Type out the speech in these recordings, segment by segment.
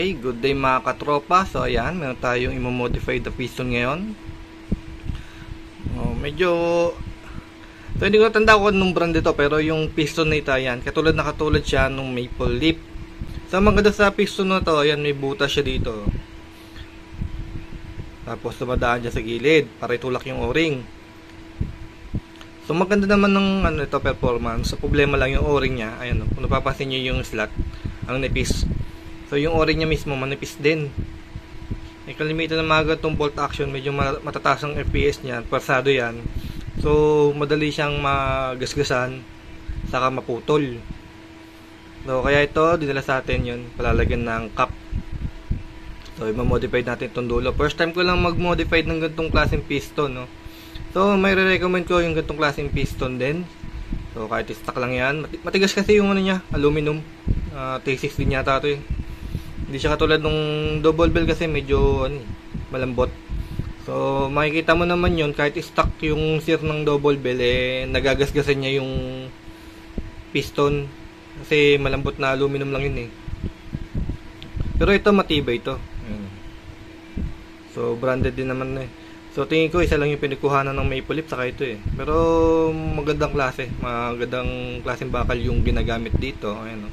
Okay, good day mga katropa. So ayan, meron tayong i-modify the piston ngayon. Medyo so hindi ko natanda ko anong brand ito, pero yung piston na ito, ayan, katulad siya nung Maple Leaf. So maganda sa piston na to, ayan, may butas siya dito. Tapos dumadaan dyan sa gilid para itulak yung o-ring. So maganda naman ng ito performance. So problema lang yung o-ring niya. Ayan, kung napapansin niyo yung slot, ang nipis. So yung o-ring niya mismo manipis din. May kalimitan ng mga ganitong bolt action, medyo matataas ang FPS niya, persado yan. So madali siyang magasgasan, saka maputol. So kaya ito, dinala sa atin yun, palalagyan ng cap. So i-modify natin itong dulo. First time ko lang mag-modify ng ganitong klaseng piston, no? So may re-recommend ko yung ganitong klaseng piston din. So kahit stock lang yan, matigas kasi yung ano niya, aluminum. T6 din yata ito eh. Hindi siya katulad nung double bell kasi medyo malambot. So makikita mo naman yun, kahit stock yung sear ng double bell eh, nagagasgasan niya yung piston kasi malambot na aluminum lang yun eh. Pero ito matibay ito. So branded din naman eh. So tingin ko isa lang yung pinagkuhanan ng Maple Leaf saka ito eh. Pero magandang klase, magandang klaseng bakal yung ginagamit dito. Ayan,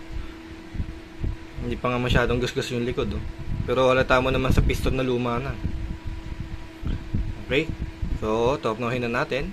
hindi pa nga masyadong gasgas yung likod, oh. Pero halata mo naman sa piston na luma na. Okay, so topnohin na natin.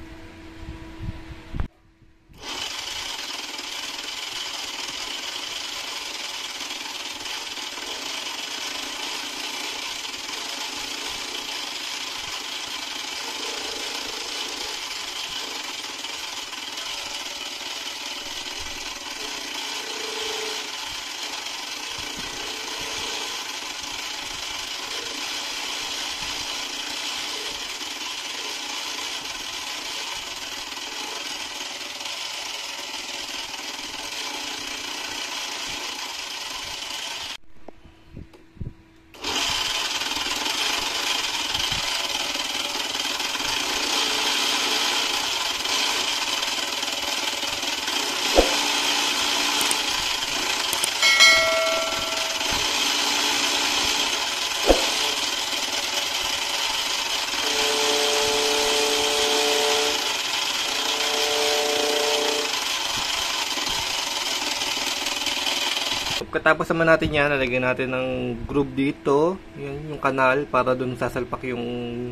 Pagkatapos naman natin yan, nalagyan natin ng groove dito, yun, yung kanal, para dun sasalpak yung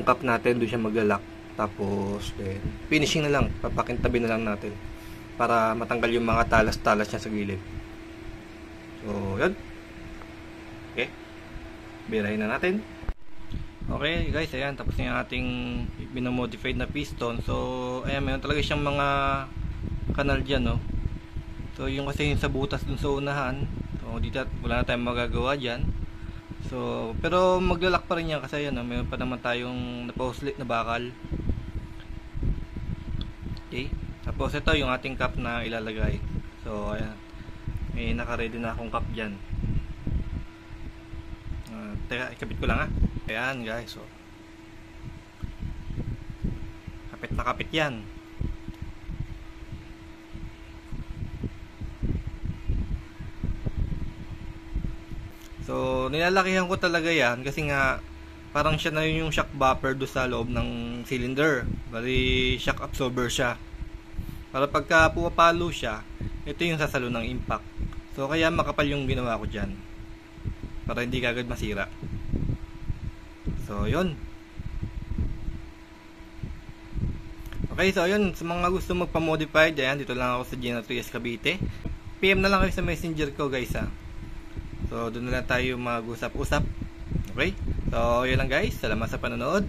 cup natin, dun siya maglalak. Tapos then finishing na lang, papakintabi na lang natin para matanggal yung mga talas-talas niya sa gilid. So yun, okay, birahin na natin. Okay guys, ayan, tapos na yung ating binomodified na piston. So ayan, mayroon talaga siyang mga kanal dyan, no. So yung kasi yung sa butas dun sa unahan, so dito wala na tayong magagawa dyan. So pero maglalak pa rin yan kasi yan, mayroon pa naman tayong napa-slit na bakal. Okay, tapos ito yung ating cap na ilalagay. So ayan, may naka-ready na akong cap dyan. Teka, ikabit ko lang ha. Ayan guys, so kapit na kapit yan. So nilalakihan ko talaga yan kasi nga parang siya na yung shock buffer do sa loob ng cylinder. Bali shock absorber siya. Para pagka pumapalo siya, ito yung sasalo ng impact. So kaya makapal yung ginawa ko dyan, para hindi kagad masira. So yun. Okay, so yun, sa mga gusto magpa-modify dyan, dito lang ako sa Gina 3S Cavite. PM na lang kayo sa messenger ko guys ha. So doon na lang tayo mag-usap-usap. Okay? So yun lang guys, salamat sa panonood.